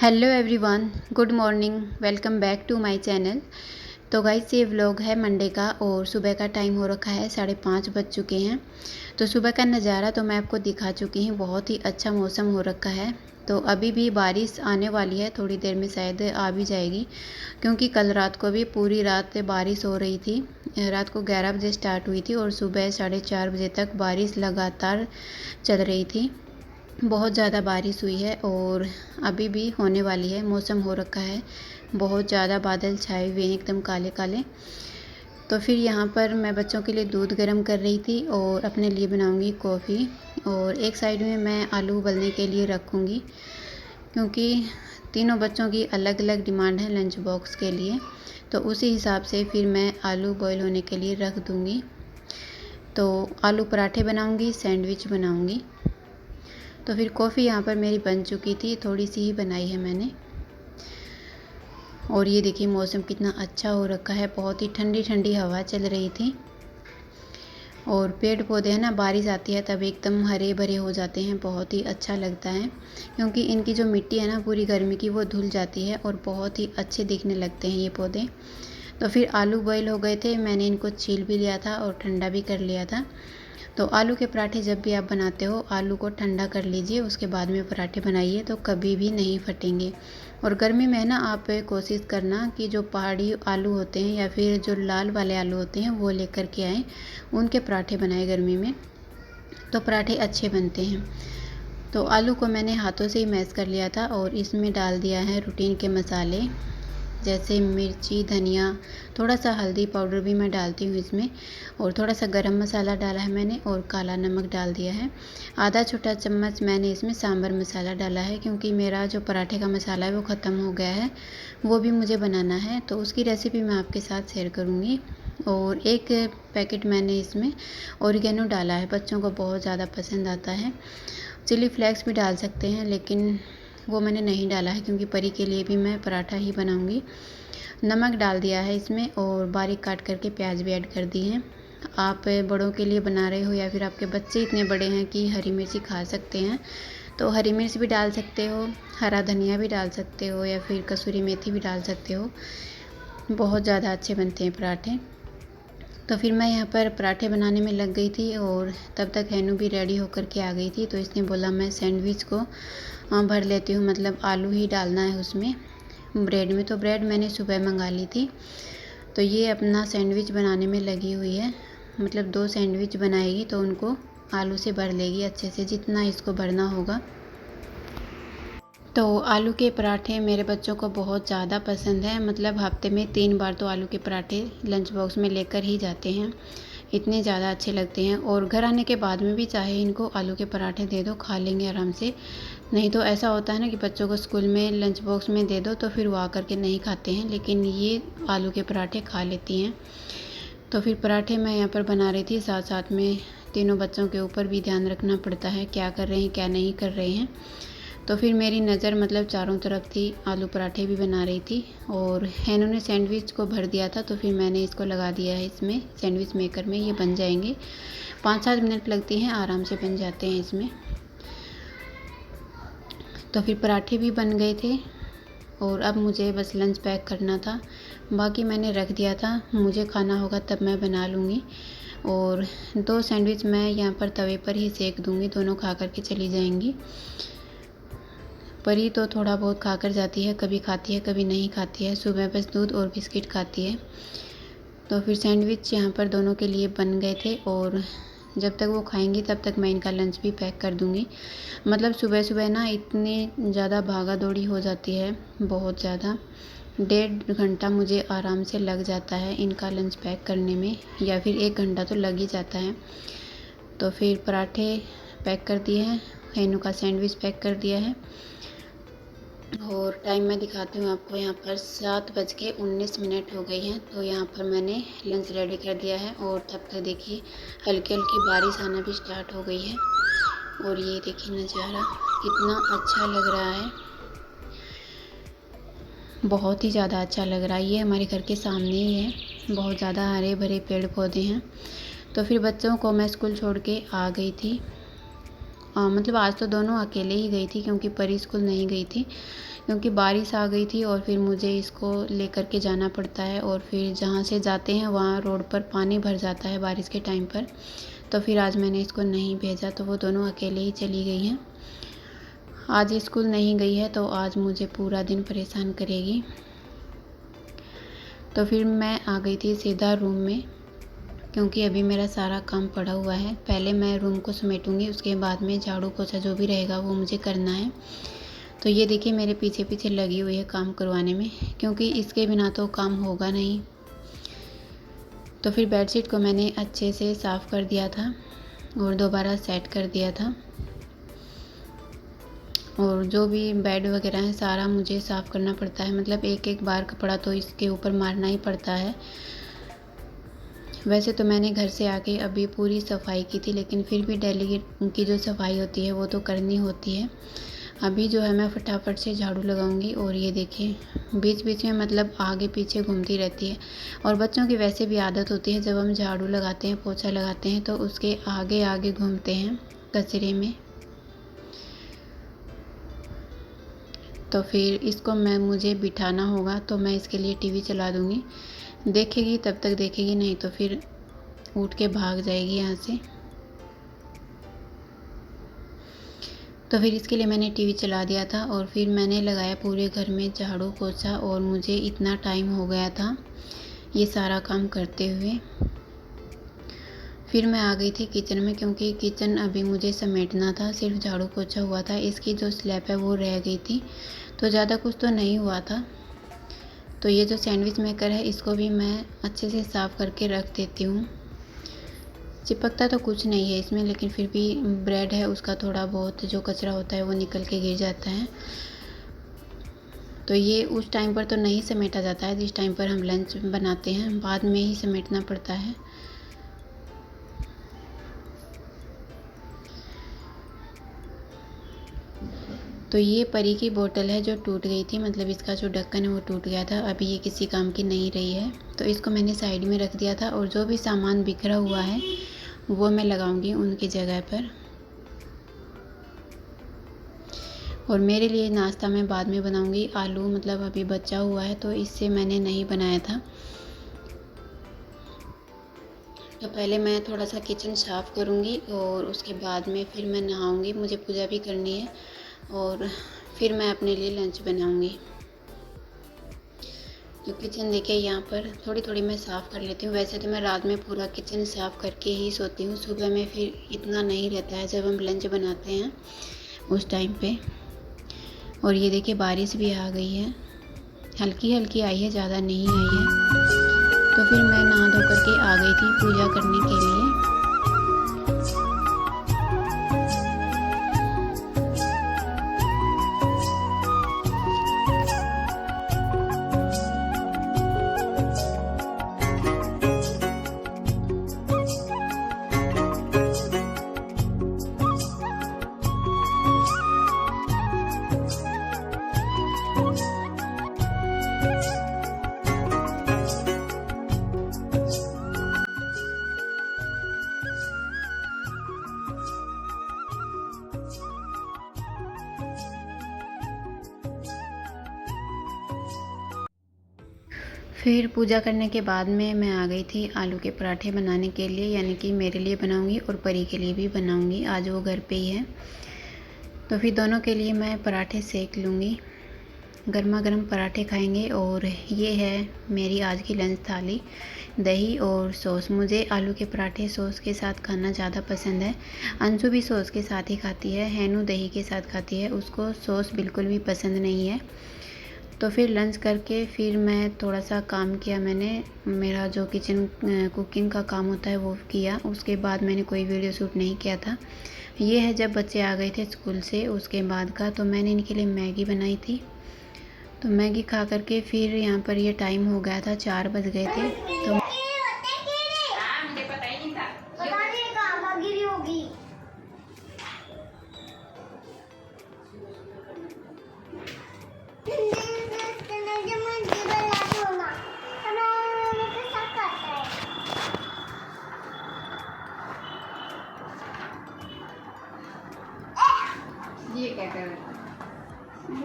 Hello everyone, good morning. Welcome back to my channel. तो guys, ये vlog है Monday का और सुबह का टाइम हो रखा है 5:30 बज चुके हैं। तो सुबह का नज़ारा तो मैं आपको दिखा चुकी हूँ। बहुत ही अच्छा मौसम हो रखा है। तो अभी भी बारिश आने वाली है, थोड़ी देर में शायद आ भी जाएगी, क्योंकि कल रात को भी पूरी रात बारिश हो रही थी। रात को 11 बजे स्टार्ट हुई थी और सुबह 4:30 बजे तक बारिश लगातार चल रही थी। बहुत ज़्यादा बारिश हुई है और अभी भी होने वाली है। मौसम हो रखा है, बहुत ज़्यादा बादल छाए हुए हैं, एकदम काले काले। तो फिर यहाँ पर मैं बच्चों के लिए दूध गर्म कर रही थी और अपने लिए बनाऊंगी कॉफ़ी। और एक साइड में मैं आलू उबलने के लिए रखूँगी, क्योंकि तीनों बच्चों की अलग अलग डिमांड है लंच बॉक्स के लिए। तो उसी हिसाब से फिर मैं आलू बॉईल होने के लिए रख दूँगी। तो आलू पराठे बनाऊँगी, सैंडविच बनाऊँगी। तो फिर कॉफ़ी यहाँ पर मेरी बन चुकी थी, थोड़ी सी ही बनाई है मैंने। और ये देखिए मौसम कितना अच्छा हो रखा है, बहुत ही ठंडी ठंडी हवा चल रही थी। और पेड़ पौधे हैं ना, बारिश आती है तब एकदम हरे भरे हो जाते हैं, बहुत ही अच्छा लगता है, क्योंकि इनकी जो मिट्टी है ना पूरी गर्मी की वो धुल जाती है और बहुत ही अच्छे दिखने लगते हैं ये पौधे। तो फिर आलू बॉईल हो गए थे, मैंने इनको छील भी लिया था और ठंडा भी कर लिया था। तो आलू के पराठे जब भी आप बनाते हो, आलू को ठंडा कर लीजिए, उसके बाद में पराठे बनाइए, तो कभी भी नहीं फटेंगे। और गर्मी में ना आप कोशिश करना कि जो पहाड़ी आलू होते हैं या फिर जो लाल वाले आलू होते हैं वो लेकर के आएँ, उनके पराठे बनाएं गर्मी में, तो पराठे अच्छे बनते हैं। तो आलू को मैंने हाथों से ही मैश कर लिया था और इसमें डाल दिया है रूटीन के मसाले, जैसे मिर्ची, धनिया, थोड़ा सा हल्दी पाउडर भी मैं डालती हूँ इसमें, और थोड़ा सा गरम मसाला डाला है मैंने और काला नमक डाल दिया है। आधा छोटा चम्मच मैंने इसमें सांभर मसाला डाला है, क्योंकि मेरा जो पराठे का मसाला है वो ख़त्म हो गया है, वो भी मुझे बनाना है, तो उसकी रेसिपी मैं आपके साथ शेयर करूँगी। और एक पैकेट मैंने इसमें ऑरिगेनो डाला है, बच्चों को बहुत ज़्यादा पसंद आता है। चिली फ्लेक्स भी डाल सकते हैं, लेकिन वो मैंने नहीं डाला है, क्योंकि परी के लिए भी मैं पराठा ही बनाऊंगी। नमक डाल दिया है इसमें और बारीक काट करके प्याज भी ऐड कर दी है। आप बड़ों के लिए बना रहे हो या फिर आपके बच्चे इतने बड़े हैं कि हरी मिर्ची खा सकते हैं, तो हरी मिर्च भी डाल सकते हो, हरा धनिया भी डाल सकते हो, या फिर कसूरी मेथी भी डाल सकते हो। बहुत ज़्यादा अच्छे बनते हैं पराठे। तो फिर मैं यहाँ पर पराठे बनाने में लग गई थी और तब तक हैनू भी रेडी होकर के आ गई थी। तो इसने बोला मैं सैंडविच को भर लेती हूँ, मतलब आलू ही डालना है उसमें ब्रेड में। तो ब्रेड मैंने सुबह मंगा ली थी। तो ये अपना सैंडविच बनाने में लगी हुई है, मतलब 2 सैंडविच बनाएगी तो उनको आलू से भर लेगी अच्छे से, जितना इसको भरना होगा। तो आलू के पराठे मेरे बच्चों को बहुत ज़्यादा पसंद है, मतलब हफ्ते में 3 बार तो आलू के पराठे लंच बॉक्स में लेकर ही जाते हैं, इतने ज़्यादा अच्छे लगते हैं। और घर आने के बाद में भी चाहे इनको आलू के पराठे दे दो, खा लेंगे आराम से। नहीं तो ऐसा होता है ना कि बच्चों को स्कूल में लंच बॉक्स में दे दो तो फिर वो आकर के नहीं खाते हैं, लेकिन ये आलू के पराठे खा लेती हैं। तो फिर पराठे मैं यहाँ पर बना रही थी, साथ साथ में तीनों बच्चों के ऊपर भी ध्यान रखना पड़ता है, क्या कर रहे हैं क्या नहीं कर रहे हैं। तो फिर मेरी नज़र मतलब चारों तरफ थी, आलू पराठे भी बना रही थी और हैनू ने सैंडविच को भर दिया था, तो फिर मैंने इसको लगा दिया है इसमें सैंडविच मेकर में। ये बन जाएंगे, 5-7 मिनट लगती हैं, आराम से बन जाते हैं इसमें। तो फिर पराठे भी बन गए थे और अब मुझे बस लंच पैक करना था, बाकी मैंने रख दिया था, मुझे खाना होगा तब मैं बना लूँगी। और 2 सैंडविच मैं यहाँ पर तवे पर ही सेक दूँगी, दोनों खा कर के चली जाएंगी। परी तो थोड़ा बहुत खा कर जाती है, कभी खाती है कभी नहीं खाती है, सुबह बस दूध और बिस्किट खाती है। तो फिर सैंडविच यहाँ पर दोनों के लिए बन गए थे और जब तक वो खाएंगी तब तक मैं इनका लंच भी पैक कर दूँगी। मतलब सुबह सुबह ना इतनी ज़्यादा भागा दौड़ी हो जाती है, बहुत ज़्यादा, 1.5 घंटा मुझे आराम से लग जाता है इनका लंच पैक करने में, या फिर 1 घंटा तो लग ही जाता है। तो फिर पराठे पैक कर दिए हैं, हैनू का सैंडविच पैक कर दिया है। और टाइम मैं दिखाती हूँ आपको, यहाँ पर 7:19 हो गई हैं। तो यहाँ पर मैंने लंच रेडी कर दिया है और तब तक देखिए हल्की हल्की बारिश आना भी स्टार्ट हो गई है। और ये देखिए नज़ारा कितना अच्छा लग रहा है, बहुत ही ज़्यादा अच्छा लग रहा है। ये हमारे घर के सामने ही है, बहुत ज़्यादा हरे भरे पेड़ पौधे हैं। तो फिर बच्चों को मैं स्कूल छोड़ के आ गई थी मतलब आज तो दोनों अकेले ही गई थी क्योंकि परी स्कूल नहीं गई थी, क्योंकि बारिश आ गई थी और फिर मुझे इसको लेकर के जाना पड़ता है और फिर जहाँ से जाते हैं वहाँ रोड पर पानी भर जाता है बारिश के टाइम पर। तो फिर आज मैंने इसको नहीं भेजा, तो वो दोनों अकेले ही चली गई हैं। आज स्कूल नहीं गई है तो आज मुझे पूरा दिन परेशान करेगी। तो फिर मैं आ गई थी सीधा रूम में, क्योंकि अभी मेरा सारा काम पड़ा हुआ है। पहले मैं रूम को समेटूंगी, उसके बाद में झाड़ू पोछा जो भी रहेगा वो मुझे करना है। तो ये देखिए मेरे पीछे पीछे लगी हुई है काम करवाने में, क्योंकि इसके बिना तो काम होगा नहीं। तो फिर बेडशीट को मैंने अच्छे से साफ़ कर दिया था और दोबारा सेट कर दिया था, और जो भी बेड वगैरह है सारा मुझे साफ़ करना पड़ता है। मतलब एक एक बार कपड़ा तो इसके ऊपर मारना ही पड़ता है। वैसे तो मैंने घर से आके अभी पूरी सफाई की थी, लेकिन फिर भी डेली की जो सफाई होती है वो तो करनी होती है। अभी जो है मैं फटाफट से झाड़ू लगाऊंगी। और ये देखिए बीच बीच में मतलब आगे पीछे घूमती रहती है। और बच्चों की वैसे भी आदत होती है, जब हम झाड़ू लगाते हैं पोछा लगाते हैं तो उसके आगे आगे घूमते हैं कचरे में। तो फिर इसको मुझे बिठाना होगा, तो मैं इसके लिए टीवी चला दूँगी। देखेगी तब तक देखेगी, नहीं तो फिर उठ के भाग जाएगी यहाँ से। तो फिर इसके लिए मैंने टीवी चला दिया था और फिर मैंने लगाया पूरे घर में झाड़ू पोछा। और मुझे इतना टाइम हो गया था ये सारा काम करते हुए। फिर मैं आ गई थी किचन में, क्योंकि किचन अभी मुझे समेटना था। सिर्फ झाड़ू पोछा हुआ था, इसकी जो स्लैब है वो रह गई थी, तो ज़्यादा कुछ तो नहीं हुआ था। तो ये जो सैंडविच मेकर है इसको भी मैं अच्छे से साफ़ करके रख देती हूँ। चिपकता तो कुछ नहीं है इसमें, लेकिन फिर भी ब्रेड है उसका थोड़ा बहुत जो कचरा होता है वो निकल के गिर जाता है। तो ये उस टाइम पर तो नहीं समेटा जाता है जिस टाइम पर हम लंच बनाते हैं, बाद में ही समेटना पड़ता है। तो ये परी की बोतल है जो टूट गई थी, मतलब इसका जो ढक्कन है वो टूट गया था। अभी ये किसी काम की नहीं रही है, तो इसको मैंने साइड में रख दिया था। और जो भी सामान बिखरा हुआ है वो मैं लगाऊंगी उनकी जगह पर। और मेरे लिए नाश्ता मैं बाद में बनाऊंगी। आलू मतलब अभी बचा हुआ है तो इससे मैंने नहीं बनाया था। तो पहले मैं थोड़ा सा किचन साफ़ करूंगी और उसके बाद में फिर मैं नहाऊंगी, मुझे पूजा भी करनी है। और फिर मैं अपने लिए लंच बनाऊंगी। तो किचन देखिए यहाँ पर थोड़ी थोड़ी मैं साफ़ कर लेती हूँ। वैसे तो मैं रात में पूरा किचन साफ़ करके ही सोती हूँ, सुबह में फिर इतना नहीं रहता है जब हम लंच बनाते हैं उस टाइम पे। और ये देखिए बारिश भी आ गई है, हल्की हल्की आई है, ज़्यादा नहीं आई है। तो फिर मैं नहा धो करके आ गई थी पूजा करने के लिए। फिर पूजा करने के बाद में मैं आ गई थी आलू के पराठे बनाने के लिए, यानी कि मेरे लिए बनाऊंगी और परी के लिए भी बनाऊंगी। आज वो घर पे ही है, तो फिर दोनों के लिए मैं पराठे सेक लूँगी। गर्मा गर्म पराठे खाएंगे। और ये है मेरी आज की लंच थाली, दही और सॉस। मुझे आलू के पराठे सॉस के साथ खाना ज़्यादा पसंद है। अंशु भी सॉस के साथ ही खाती है, हैनू दही के साथ खाती है, उसको सॉस बिल्कुल भी पसंद नहीं है। तो फिर लंच करके फिर मैं थोड़ा सा काम किया, मैंने मेरा जो किचन कुकिंग का काम होता है वो किया। उसके बाद मैंने कोई वीडियो शूट नहीं किया था। ये है जब बच्चे आ गए थे स्कूल से उसके बाद का। तो मैंने इनके लिए मैगी बनाई थी, तो मैगी खा करके फिर यहाँ पर ये टाइम हो गया था, 4 बज गए थे। तो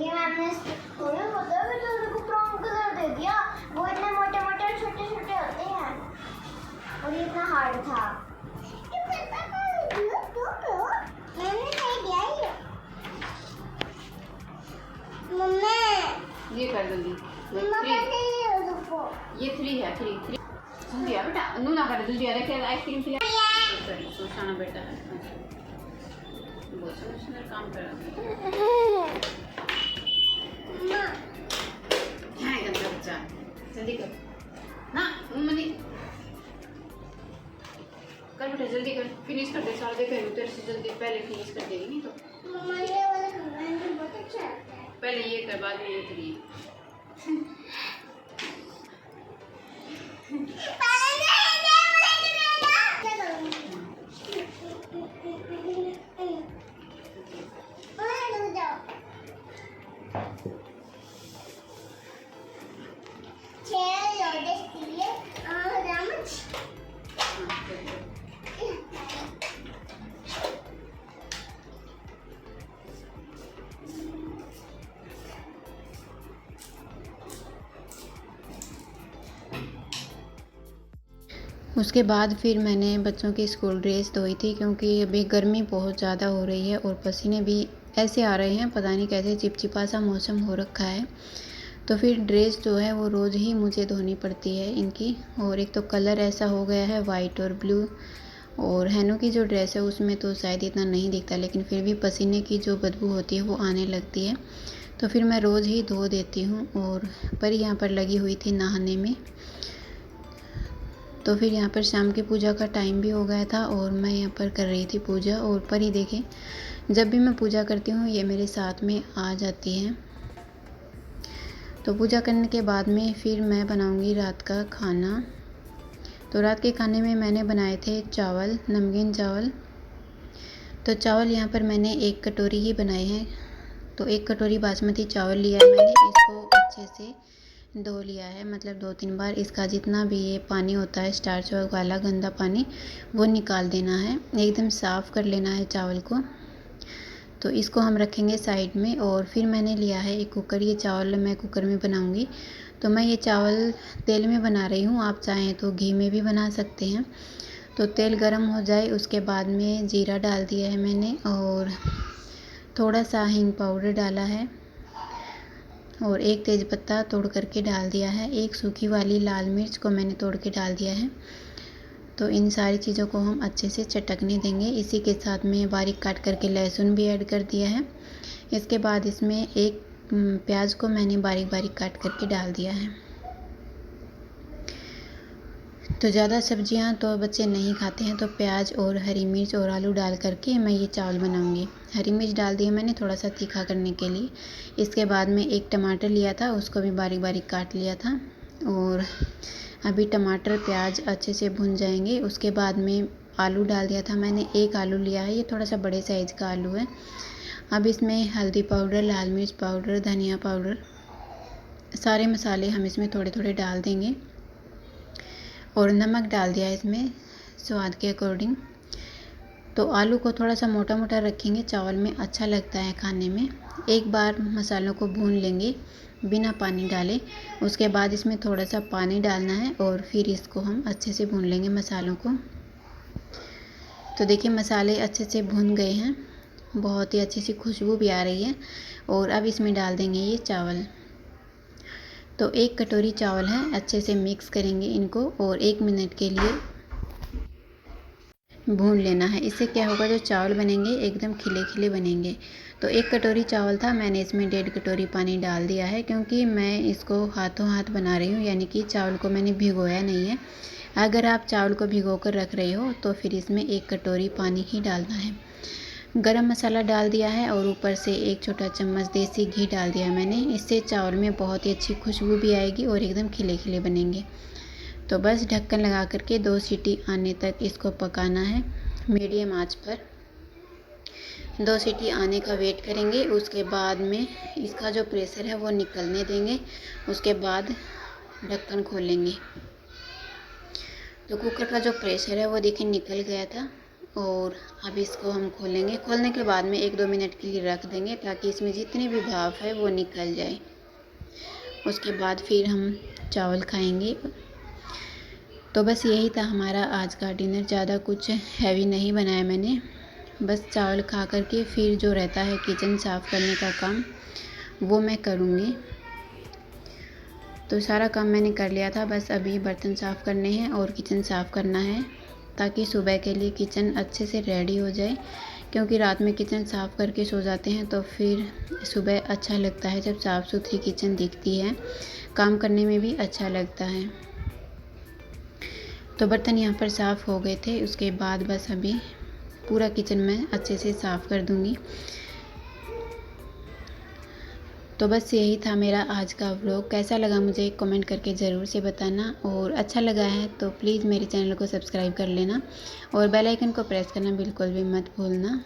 ये मैंने तुम्हें पता है तो उनको ब्राउन कलर दे दिया। वो इतने मोटे मोटे और छोटे छोटे होते हैं और ये इतना हार्ड था। मैंने नहीं दिया ये। मम्मा ये कर जल्दी। मम्मा कैसे ये रुको। ये 3 है 3 जल्दी आ बेटा नू ना कर जल्दी आ देखिए आइसक्रीम खिला सोचाना बेटा है बहुत सुंदर काम कर रहा है क्या है गंदा बच्चा जल्दी कर ना मम्मी कर बेटा जल्दी कर फिनिश कर दे सारा देखो तेरे से जल्दी पहले फिनिश कर देगी नहीं तो मम्मा ये वाला खाना बहुत अच्छा लगता है। पहले ये कर बाद में ये 3 उसके बाद फिर मैंने बच्चों की स्कूल ड्रेस धोई थी क्योंकि अभी गर्मी बहुत ज़्यादा हो रही है और पसीने भी ऐसे आ रहे हैं पता नहीं कैसे चिपचिपा सा मौसम हो रखा है। तो फिर ड्रेस जो है वो रोज़ ही मुझे धोनी पड़ती है इनकी। और एक तो कलर ऐसा हो गया है वाइट और ब्लू और हैनों की जो ड्रेस है उसमें तो शायद इतना नहीं दिखता लेकिन फिर भी पसीने की जो बदबू होती है वो आने लगती है। तो फिर मैं रोज़ ही धो देती हूँ। और परी यहाँ पर लगी हुई थी नहाने में। तो फिर यहाँ पर शाम की पूजा का टाइम भी हो गया था और मैं यहाँ पर कर रही थी पूजा। और परी देखें जब भी मैं पूजा करती हूँ ये मेरे साथ में आ जाती है। तो पूजा करने के बाद में फिर मैं बनाऊँगी रात का खाना। तो रात के खाने में मैंने बनाए थे चावल नमकीन चावल। तो चावल यहाँ पर मैंने 1 कटोरी ही बनाए हैं। तो 1 कटोरी बासमती चावल लिया है मैंने। इसको अच्छे से धो लिया है मतलब 2-3 बार। इसका जितना भी ये पानी होता है स्टार्च वाला गंदा पानी वो निकाल देना है। एकदम साफ़ कर लेना है चावल को। तो इसको हम रखेंगे साइड में। और फिर मैंने लिया है एक कुकर। ये चावल मैं कुकर में बनाऊंगी। तो मैं ये चावल तेल में बना रही हूँ। आप चाहें तो घी में भी बना सकते हैं। तो तेल गरम हो जाए उसके बाद में जीरा डाल दिया है मैंने और थोड़ा सा हींग पाउडर डाला है और 1 तेज़पत्ता तोड़ करके डाल दिया है। 1 सूखी वाली लाल मिर्च को मैंने तोड़ के डाल दिया है। तो इन सारी चीज़ों को हम अच्छे से चटकने देंगे। इसी के साथ में बारीक काट करके लहसुन भी ऐड कर दिया है। इसके बाद इसमें 1 प्याज को मैंने बारीक बारीक काट करके डाल दिया है। तो ज़्यादा सब्जियां तो बच्चे नहीं खाते हैं तो प्याज और हरी मिर्च और आलू डाल करके मैं ये चावल बनाऊंगी। हरी मिर्च डाल दी है मैंने थोड़ा सा तीखा करने के लिए। इसके बाद में 1 टमाटर लिया था उसको भी बारीक बारीक काट लिया था। और अभी टमाटर प्याज अच्छे से भुन जाएंगे। उसके बाद में आलू डाल दिया था मैंने। 1 आलू लिया है। ये थोड़ा सा बड़े साइज़ का आलू है। अब इसमें हल्दी पाउडर लाल मिर्च पाउडर धनिया पाउडर सारे मसाले हम इसमें थोड़े थोड़े डाल देंगे। और नमक डाल दिया इसमें स्वाद के अकॉर्डिंग। तो आलू को थोड़ा सा मोटा मोटा रखेंगे चावल में अच्छा लगता है खाने में। एक बार मसालों को भून लेंगे बिना पानी डाले। उसके बाद इसमें थोड़ा सा पानी डालना है और फिर इसको हम अच्छे से भून लेंगे मसालों को। तो देखिए मसाले अच्छे से भून गए हैं। बहुत ही अच्छी सी खुशबू भी आ रही है। और अब इसमें डाल देंगे ये चावल। तो 1 कटोरी चावल है। अच्छे से मिक्स करेंगे इनको और 1 मिनट के लिए भून लेना है। इससे क्या होगा जो चावल बनेंगे एकदम खिले खिले बनेंगे। तो 1 कटोरी चावल था मैंने इसमें 1.5 कटोरी पानी डाल दिया है क्योंकि मैं इसको हाथों हाथ बना रही हूँ यानी कि चावल को मैंने भिगोया नहीं है। अगर आप चावल को भिगो कर रख रहे हो तो फिर इसमें 1 कटोरी पानी ही डालना है। गरम मसाला डाल दिया है और ऊपर से 1 छोटा चम्मच देसी घी डाल दिया मैंने। इससे चावल में बहुत ही अच्छी खुशबू भी आएगी और एकदम खिले खिले बनेंगे। तो बस ढक्कन लगा करके 2 सीटी आने तक इसको पकाना है मीडियम आंच पर। 2 सीटी आने का वेट करेंगे। उसके बाद में इसका जो प्रेशर है वो निकलने देंगे। उसके बाद ढक्कन खोलेंगे। तो कुकर का जो प्रेशर है वो देखिए निकल गया था। और अब इसको हम खोलेंगे। खोलने के बाद में 1-2 मिनट के लिए रख देंगे ताकि इसमें जितनी भी भाप है वो निकल जाए। उसके बाद फिर हम चावल खाएंगे। तो बस यही था हमारा आज का डिनर। ज़्यादा कुछ हैवी नहीं बनाया मैंने, बस चावल खा करके फिर जो रहता है किचन साफ़ करने का काम वो मैं करूँगी। तो सारा काम मैंने कर लिया था, बस अभी बर्तन साफ़ करने हैं और किचन साफ़ करना है ताकि सुबह के लिए किचन अच्छे से रेडी हो जाए। क्योंकि रात में किचन साफ़ करके सो जाते हैं तो फिर सुबह अच्छा लगता है जब साफ़ सुथरी किचन दिखती है, काम करने में भी अच्छा लगता है। तो बर्तन यहाँ पर साफ़ हो गए थे। उसके बाद बस अभी पूरा किचन मैं अच्छे से साफ़ कर दूँगी। तो बस यही था मेरा आज का व्लॉग। कैसा लगा मुझे कमेंट करके ज़रूर से बताना, और अच्छा लगा है तो प्लीज़ मेरे चैनल को सब्सक्राइब कर लेना और बेल आइकन को प्रेस करना बिल्कुल भी मत भूलना।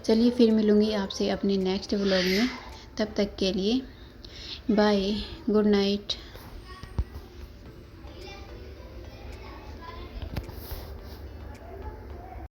चलिए फिर मिलूँगी आपसे अपने नेक्स्ट व्लॉग में। तब तक के लिए बाय, गुड नाइट।